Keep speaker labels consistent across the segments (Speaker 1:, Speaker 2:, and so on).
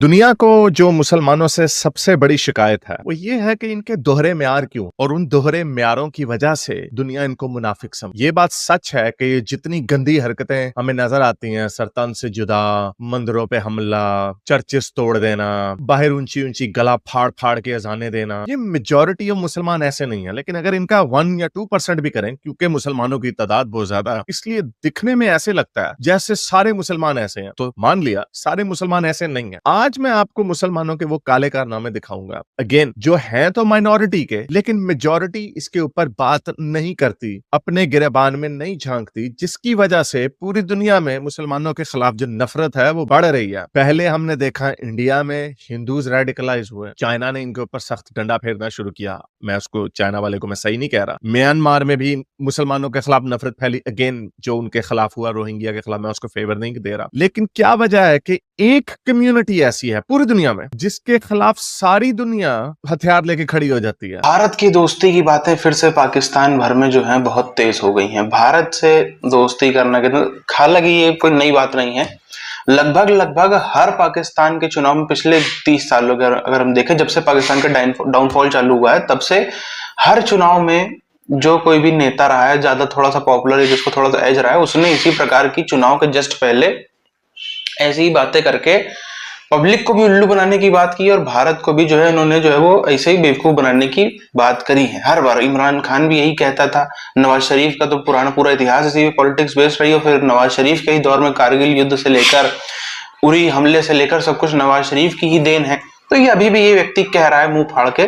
Speaker 1: दुनिया को जो मुसलमानों से सबसे बड़ी शिकायत है वो ये है कि इनके दोहरे म्यार क्यों और उन दोहरे म्यारों की वजह से दुनिया इनको मुनाफिक समझ। ये बात सच है कि जितनी गंदी हरकतें हमें नजर आती हैं, सरतन से जुदा, मंदिरों पे हमला, चर्चेस तोड़ देना, बाहर ऊंची ऊंची गला फाड़ फाड़ के अजाने देना, ये मेजोरिटी ऑफ मुसलमान ऐसे नहीं है। लेकिन अगर इनका 1 या 2% भी करें, क्योंकि मुसलमानों की तादाद बहुत ज्यादा है, इसलिए दिखने में ऐसे लगता है जैसे सारे मुसलमान ऐसे हैं। तो मान लिया सारे मुसलमान ऐसे नहीं है। आज मैं आपको मुसलमानों के वो काले कारनामे दिखाऊंगा, अगेन जो हैं तो माइनॉरिटी के, लेकिन मेजॉरिटी इसके ऊपर बात नहीं करती, अपने गिरेबान में नहीं झांकती, जिसकी वजह से पूरी दुनिया में मुसलमानों के खिलाफ जो नफरत है वो बढ़ रही है। पहले हमने देखा इंडिया में हिंदूज रेडिकलाइज हुए, चाइना ने इनके ऊपर सख्त डंडा फेरना शुरू किया। मैं उसको चाइना वाले को मैं सही नहीं कह रहा। म्यांमार में भी मुसलमानों के खिलाफ नफरत फैली, अगेन जो उनके खिलाफ हुआ रोहिंग्या के खिलाफ, मैं उसको फेवर नहीं दे रहा। लेकिन क्या वजह है कि एक कम्युनिटी ऐसी है पूरी दुनिया में जिसके खिलाफ सारी दुनिया हथियार लेके खड़ी हो जाती है।
Speaker 2: भारत की दोस्ती की बातें फिर से पाकिस्तान भर में जो है बहुत तेज हो गई हैं। भारत से दोस्ती करना के, हालांकि ये कोई नई बात नहीं है। लगभग हर पाकिस्तान के चुनाव में पिछले 30 सालों के अगर हम देखें, जब से पाकिस्तान का डाउनफॉल चालू हुआ है, तब से हर चुनाव में जो कोई भी नेता रहा है, ज्यादा थोड़ा सा पॉपुलर है, जिसको थोड़ा सा एज रहा है, उसने इसी प्रकार की चुनाव के जस्ट पहले ऐसी ही बातें करके पब्लिक को भी उल्लू बनाने की बात की और भारत को भी जो है इन्होंने जो है वो ऐसे ही बेवकूफ बनाने की बात करी है। हर बार इमरान खान भी यही कहता था। नवाज शरीफ का तो पूरा इतिहास इसी पॉलिटिक्स बेस्ड रही, और फिर नवाज शरीफ के ही दौर में कारगिल युद्ध से लेकर उरी हमले से लेकर सब कुछ नवाज शरीफ की ही देन है। तो ये अभी भी ये व्यक्ति कह रहा है मुंह फाड़ के।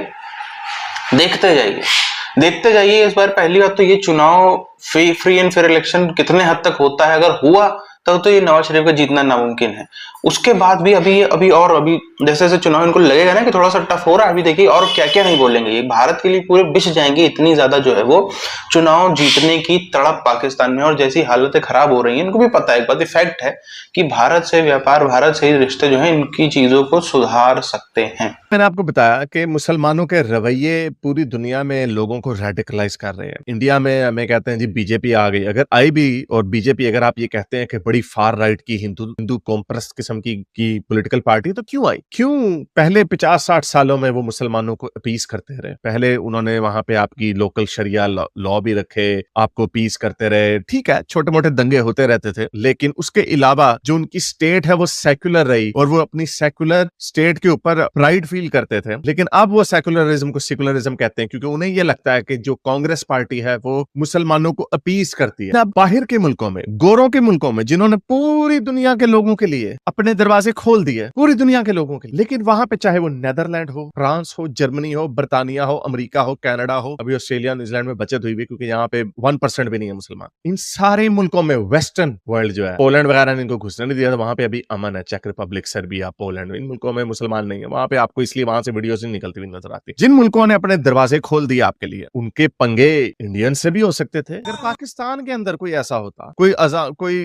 Speaker 2: देखते जाइए इस बार पहली बात तो ये चुनाव फ्री एंड फेयर इलेक्शन कितने हद तक होता है। अगर हुआ तब तो ये नवाज शरीफ का जीतना नामुमकिन है। उसके बाद भी अभी जैसे जैसे चुनाव इनको लगेगा ना कि थोड़ा सा टफ हो रहा है, अभी देखिए और क्या क्या नहीं बोलेंगे। ये भारत के लिए पूरे बिछ जाएंगे, इतनी ज्यादा जो है वो चुनाव जीतने की तड़प पाकिस्तान में, और जैसी हालतें खराब हो रही हैं इनको भी पता है। एक बात फैक्ट है कि भारत से व्यापार, भारत से रिश्ते जो है इनकी चीजों को सुधार सकते हैं।
Speaker 1: मैंने आपको बताया कि मुसलमानों के रवैये पूरी दुनिया में लोगों को रेडिकलाइज कर रहे हैं। इंडिया में हमें कहते हैं जी बीजेपी आ गई, अगर आई भी, और बीजेपी अगर आप ये कहते हैं कि बड़ी फार राइट की हिंदू कॉम्प्रेस किस्म की पॉलिटिकल पार्टी, तो क्यों आई? क्यों पहले 50-60 सालों में वो मुसलमानों को अपीस करते रहे? पहले उन्होंने वहां पे आपकी लोकल शरिया लॉ भी रखे, आपको अपीस करते रहे। ठीक है, छोटे मोटे दंगे होते रहते थे, लेकिन उसके अलावा जो उनकी स्टेट है वो सेक्युलर रही, और वो अपनी सेक्युलर स्टेट के ऊपर प्राइड फील करते थे। लेकिन अब वो सेक्युलरिज्म को सेक्युलरिज्म कहते हैं, क्योंकि उन्हें ये लगता है कि जो कांग्रेस पार्टी है वो मुसलमानों को अपीस करती है। बाहर के मुल्कों में, गोरों के मुल्कों में, जिन्होंने पूरी दुनिया के लोगों के लिए अपने दरवाजे खोल दिए, पूरी दुनिया के लोगों के लिए, लेकिन वहां पे चाहे वो नेदरलैंड हो, फ्रांस हो, जर्मनी हो, बर्तानिया हो, अमेरिका हो, कनाडा हो, अभी ऑस्ट्रेलिया, न्यूजीलैंड में बचत हुई क्योंकि यहाँ पे 1% भी नहीं है मुसलमान। इन सारे मुल्कों में वेस्टर्न वर्ल्ड जो है, पोलैंड वगैरह ने इनको घुसने नहीं दिया, तो वहां पे अभी अमन है। चेक रिपब्लिक, सर्बिया, पोलैंड, इन मुल्कों में मुसलमान नहीं है। वहां पे आपको इसलिए वहां से वीडियोस नहीं निकलती हुई नजर आती। जिन मुल्कों ने अपने दरवाजे खोल दिए आपके लिए, उनके पंगे इंडियन से भी हो सकते थे। अगर पाकिस्तान के अंदर कोई ऐसा होता, कोई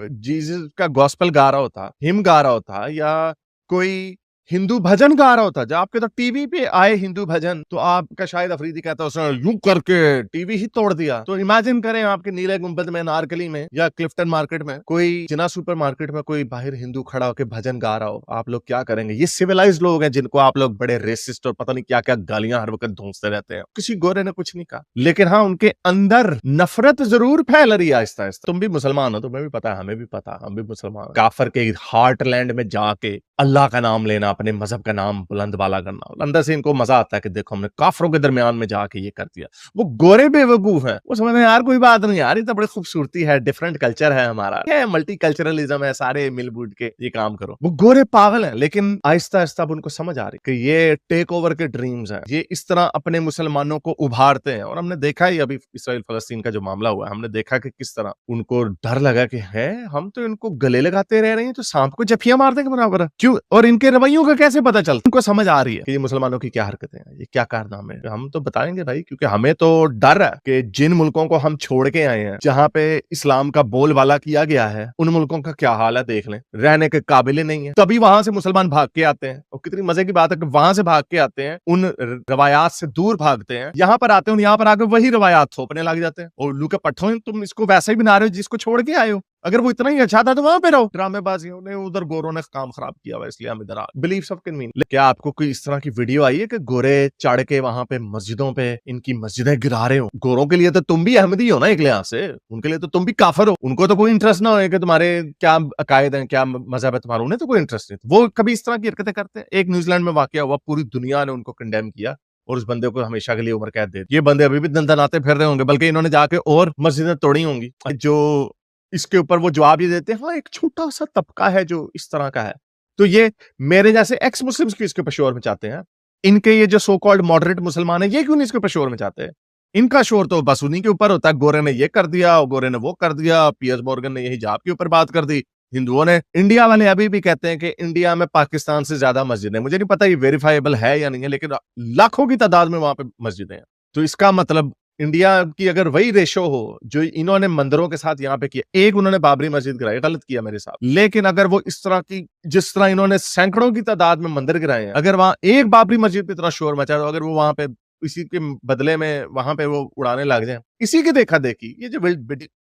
Speaker 1: जीसस का गॉस्पेल गा रहा होता, हिम गा रहा होता, या कोई हिंदू भजन गा रहा होता, जब आपके तो टीवी पे आए हिंदू भजन, तो आपका शायद अफरीदी कहता उसने यूं करके टीवी ही तोड़ दिया। तो इमेजिन करें आपके नीले गुंबद में, नारकली में, या क्लिफ्टन मार्केट में, कोई जिना सुपर मार्केट में कोई बाहर हिंदू खड़ा होकर भजन गा रहा हो, आप लोग क्या करेंगे? ये सिविलाइज लोग हैं जिनको आप लोग बड़े रेसिस्ट और पता नहीं क्या क्या गालियां हर वक्त धूसते रहते हैं। किसी गोरे ने कुछ नहीं कहा, लेकिन हाँ, उनके अंदर नफरत जरूर फैल रही है आहिस्ता आहिस्ता। तुम भी मुसलमान हो, तुम्हें भी पता है, हमें भी पता, हम भी मुसलमान। काफर के हार्टलैंड में जाके अल्लाह का नाम लेना, अपने मजहब का नाम बुलंद वाला करना, अंदर से इनको मजा आता है कि देखो हमने काफरों के दरमियान में जाके ये कर दिया। वो गोरे बेवकूफ हैं, वो समझते हैं यार कोई बात नहीं यार, ये तो बड़ी खूबसूरती है, डिफरेंट कल्चर है हमारा, क्या मल्टी कल्चरलिज्म है, सारे मिल बुट के ये काम करो। वो गोरे पागल हैं, लेकिन आहिस्ता आहिस्ता अब उनको समझ आ रही कि ये टेक ओवर के ड्रीम्स हैं, ये इस तरह अपने मुसलमानों को उभारते हैं। और हमने देखा ही अभी इसराइल फलस्तीन का जो मामला हुआ है, हमने देखा कि किस तरह उनको डर लगा कि है हम तो इनको गले लगाते रह रहे हैं, तो सांप को जफियां मारने के बराबर है। क्यों? और इनके रवैयों का कैसे पता चलता? उनको समझ आ रही है कि ये मुसलमानों की क्या हरकतें हैं, ये क्या कारनामे हैं। हम तो बताएंगे भाई, क्योंकि हमें तो डर है कि जिन मुल्कों को हम छोड़ के आए हैं, जहां पे इस्लाम का बोलबाला किया गया है, उन मुल्कों का क्या हाल है देख लें। रहने के काबिल नहीं है, तभी वहां से मुसलमान भाग के आते हैं। और कितनी मजे की बात है कि वहां से भाग के आते हैं, उन रवायात से दूर भागते हैं, यहाँ पर आते हैं, यहाँ पर आकर वही रवायात थोपने लग जाते हैं। और लू के पट्टों, तुम इसको वैसे ही बना रहे हो जिसको छोड़ के आए हो। अगर वो इतना ही अच्छा था तो वहां पे रहो। ड्रामेबाजियों ने उधर गोरों ने काम खराब किया हुआ, इसलिए हम इधर आ। Beliefs of convenience. क्या आपको कोई इस तरह की वीडियो आई है कि गोरे चढ़ के वहां पे मस्जिदों पे इनकी मस्जिदें गिरा रहे हो? गोरों के लिए तो तुम भी अहमदी हो ना एक लिहाज से, उनके लिए तो तुम भी काफिर हो। उनको तो कोई इंटरेस्ट ना हो कि तुम्हारे क्या अकायद है, क्या मजहब है तुम्हारा, उन्हें तो कोई इंटरेस्ट नहीं। वो कभी इस तरह की हरकतें करते हैं। एक न्यूजीलैंड में वाकया हुआ, पूरी दुनिया ने उनको कंडेम किया और उस बंदे को हमेशा के लिए उम्र कैद दे दी। ये बंदे अभी भी दंदनाते फिर रहे होंगे, बल्कि इन्होंने जाके और मस्जिदें तोड़ी होंगी। जो इसके ऊपर वो जवाब ये देते हैं, हाँ एक छोटा सा तबका है जो इस तरह का है। तो ये मेरे जैसे एक्स मुस्लिम्स क्यों इसके ऊपर शोर मचाते हैं? इनके ये जो सो कॉल्ड मॉडरेट मुसलमान है, ये क्यों नहीं इसके ऊपर शोर मचाते हैं? इनका शोर तो बस उन्हीं के ऊपर होता है। गोरे ने ये कर दिया, गोरे ने वो कर दिया, पियर्स मॉर्गन ने ये हिजाब के ऊपर बात कर दी, हिंदुओं ने। इंडिया वाले अभी भी कहते हैं कि इंडिया में पाकिस्तान से ज्यादा मस्जिदें। मुझे नहीं पता ये वेरीफाइबल है या नहीं है, लेकिन लाखों की तादाद में वहां पे मस्जिदें हैं। तो इसका मतलब इंडिया की अगर वही रेशो हो जो इन्होंने मंदिरों के साथ यहाँ पे किया, एक उन्होंने बाबरी मस्जिद गिराई, गलत किया मेरे साथ, लेकिन अगर वो इस तरह की, जिस तरह इन्होंने सैकड़ों की तादाद में मंदिर गिराए हैं, अगर वहां एक बाबरी मस्जिद पे इतना शोर मचा, तो अगर वो वहां पे इसी के बदले में वहां पे वो उड़ाने लग जाए, इसी की देखा देखी, ये जो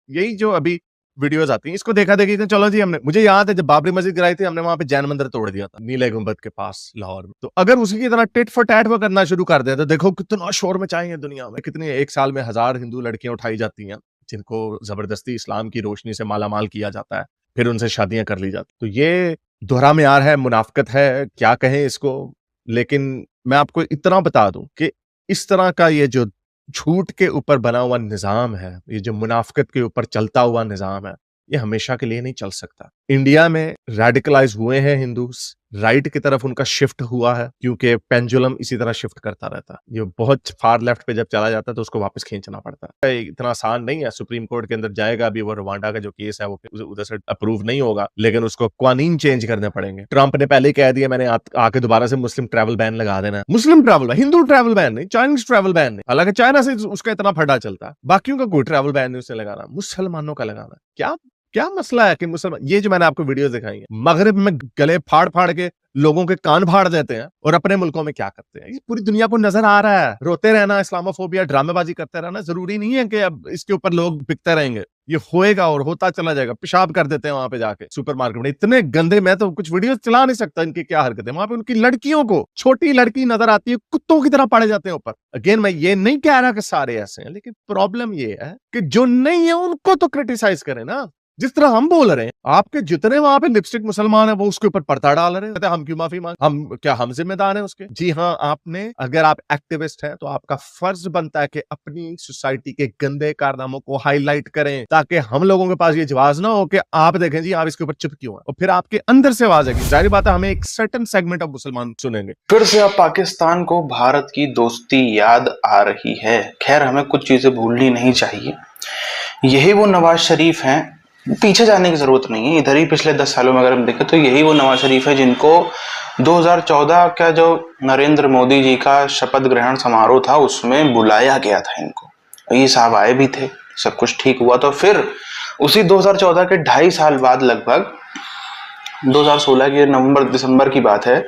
Speaker 1: यही जो अभी वीडियोस आती हैं, इसको देखा देखी तो चलो जी हमने, मुझे याद है जब बाबरी मस्जिद गिराई थी, हमने वहां पे जैन मंदिर तोड़ दिया था नीले गुंबद के पास लाहौर में। तो अगर उसी की तरह टिट फॉर टैट वो करना शुरू कर दे तो देखो कितना शोर मचाएंगे दुनिया में। कितनी एक साल में 1000 हिंदू लड़कियां उठाई जाती हैं जिनको जबरदस्ती इस्लाम की रोशनी से मालामाल किया जाता है, फिर उनसे शादियां कर ली जाती। तो ये दोहरा म्यार है, मुनाफकत है, क्या कहें इसको। लेकिन मैं आपको इतना बता दूं कि इस तरह का ये जो झूठ के ऊपर बना हुआ निजाम है, ये जो मुनाफकत के ऊपर चलता हुआ निजाम है, ये हमेशा के लिए नहीं चल सकता। इंडिया में रेडिकलाइज हुए हैं हिंदूस, राइट की तरफ उनका शिफ्ट हुआ है, क्योंकि पेंडुलम इसी तरह शिफ्ट करता रहता है। ये बहुत फार लेफ्ट पे जब चला जाता है तो उसको वापस खींचना पड़ता है। इतना आसान नहीं है। सुप्रीम कोर्ट के अंदर जाएगा, अभी वो रवांडा का जो केस है वो उधर से अप्रूव नहीं होगा, लेकिन उसको कानून चेंज करने पड़ेंगे। ट्रंप ने पहले ही कह दिया मैंने आके दोबारा से मुस्लिम ट्रैवल बैन लगा देना। मुस्लिम ट्रैवल, हिंदू ट्रैवल बैन नहीं, चाइनीज ट्रैवल बैन नहीं। हालांकि चाइना से उसका इतना फटा चलता है, बाकियों का कोई ट्रैवल बैन नहीं उसे लगाना, मुसलमानों का लगाना। क्या क्या मसला है कि मुसलमान, ये जो मैंने आपको वीडियो दिखाई है, मगरिब में गले फाड़ फाड़ के लोगों के कान फाड़ देते हैं, और अपने मुल्कों में क्या करते हैं, ये पूरी दुनिया को नजर आ रहा है। रोते रहना, इस्लामोफोबिया, ड्रामेबाजी करते रहना जरूरी नहीं है कि अब इसके ऊपर लोग बिकते रहेंगे। ये होएगा और होता चला जाएगा। पेशाब कर देते हैं वहां पे जाके सुपरमार्केट में, इतने गंदे। मैं तो कुछ वीडियो चला नहीं सकता, इनकी क्या हरकतें। वहां पे उनकी लड़कियों को, छोटी लड़की नजर आती है, कुत्तों की तरह पड़े जाते हैं ऊपर। अगेन मैं ये नहीं कह रहा कि सारे ऐसे हैं, लेकिन प्रॉब्लम ये है कि जो नहीं है उनको तो क्रिटिसाइज करें ना। जिस तरह हम बोल रहे हैं, आपके जितने वहां पे लिपस्टिक मुसलमान है वो उसके ऊपर पर्दा डाल रहे हैं, हम क्यों माफी मांग, हम जिम्मेदार हैं उसके? जी हाँ, आपने, अगर आप एक्टिविस्ट हैं तो आपका फर्ज बनता है कि अपनी सोसाइटी के गंदे कारनामों को हाईलाइट करें, ताकि हम लोगों के पास ये जवाब ना हो कि आप देखें जी आप इसके ऊपर चुप क्यों हैं, और फिर आपके अंदर से आवाज आएगी। जाहिर बात है हमें एक सर्टेन सेगमेंट ऑफ मुसलमान सुनेंगे।
Speaker 2: फिर से अब पाकिस्तान को भारत की दोस्ती याद आ रही है। खैर, हमें कुछ चीजें भूलनी नहीं चाहिए। यही वो नवाज शरीफ हैं, पीछे जाने की जरूरत नहीं है, इधर ही पिछले 10 सालों में अगर हम देखें तो यही वो नवाज शरीफ है जिनको 2014 का जो नरेंद्र मोदी जी का शपथ ग्रहण समारोह था उसमें बुलाया गया था इनको। ये साहब आए भी थे, सब कुछ ठीक हुआ। तो फिर उसी 2014 के 2.5 साल बाद, लगभग 2016 के नवंबर दिसंबर की बात है,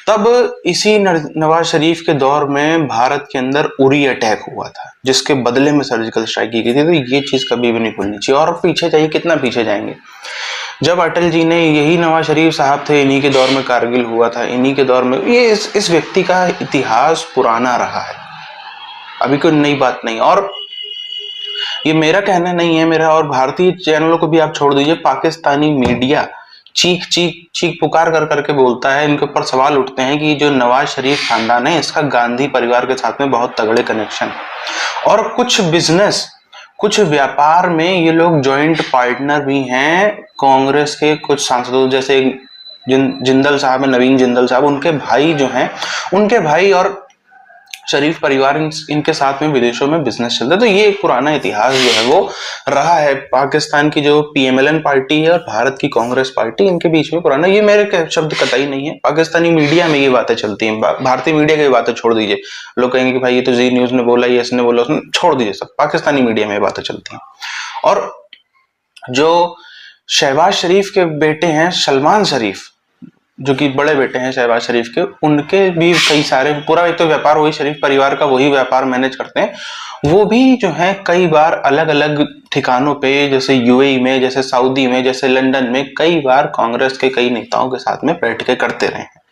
Speaker 2: तब इसी नवाज शरीफ के दौर में भारत के अंदर उरी अटैक हुआ था, जिसके बदले में सर्जिकल स्ट्राइक की गई थी। तो ये चीज कभी भी नहीं भूलनी चाहिए। और पीछे जाइए, कितना पीछे जाएंगे, जब अटल जी ने, यही नवाज शरीफ साहब थे, इन्हीं के दौर में कारगिल हुआ था, इन्हीं के दौर में। ये इस व्यक्ति का इतिहास पुराना रहा है, अभी कोई नई बात नहीं। और ये मेरा कहना नहीं है, मेरा और भारतीय चैनलों को भी आप छोड़ दीजिए, पाकिस्तानी मीडिया चीख चीख चीख पुकार कर करके बोलता है, इनके ऊपर सवाल उठते हैं कि जो नवाज शरीफ खानदान है इसका गांधी परिवार के साथ में बहुत तगड़े कनेक्शन, और कुछ बिजनेस, कुछ व्यापार में ये लोग जॉइंट पार्टनर भी हैं कांग्रेस के कुछ सांसदों, जैसे जिंदल साहब है, नवीन जिंदल साहब, उनके भाई जो हैं, उनके भाई और शरीफ परिवार इनके साथ में विदेशों में बिजनेस चलता है। तो ये एक पुराना इतिहास जो है वो रहा है। पाकिस्तान की जो पीएमएलएन पार्टी है और भारत की कांग्रेस पार्टी, इनके बीच में पुराना, ये मेरे शब्द कतई नहीं है, पाकिस्तानी मीडिया में ये बातें चलती हैं। भारतीय मीडिया की बातें छोड़ दीजिए, लोग कहेंगे कि भाई ये तो जी न्यूज ने बोला, ये इसने बोला, उसने, छोड़ दीजिए सब, पाकिस्तानी मीडिया में ये बातें चलती हैं। और जो शहबाज शरीफ के बेटे हैं सलमान शरीफ, जो कि बड़े बेटे हैं शहबाज शरीफ के, उनके भी कई सारे, पूरा एक तो व्यापार वही शरीफ परिवार का वही व्यापार मैनेज करते हैं, वो भी जो है कई बार अलग अलग ठिकानों पे, जैसे यूएई में, जैसे सऊदी में, जैसे लंदन में, कई बार कांग्रेस के कई नेताओं के साथ में बैठ के करते रहे हैं।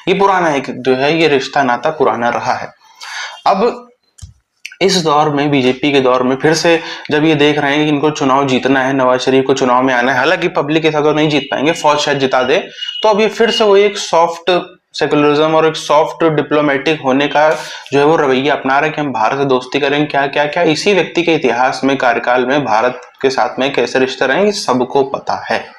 Speaker 2: ये पुराना एक जो है ये रिश्ता नाता पुराना रहा है। अब इस दौर में, बीजेपी के दौर में, फिर से जब ये देख रहे हैं कि इनको चुनाव जीतना है, नवाज शरीफ को चुनाव में आना है, हालांकि पब्लिक के साथ तो नहीं जीत पाएंगे, फौज शायद जिता दे, तो अब ये फिर से वो एक सॉफ्ट सेकुलरिज्म और एक सॉफ्ट डिप्लोमेटिक होने का जो है वो रवैया अपना रहे कि हम भारत से दोस्ती करेंगे। क्या क्या क्या इसी व्यक्ति के इतिहास में, कार्यकाल में भारत के साथ में कैसे रिश्ते रहे, सबको पता है।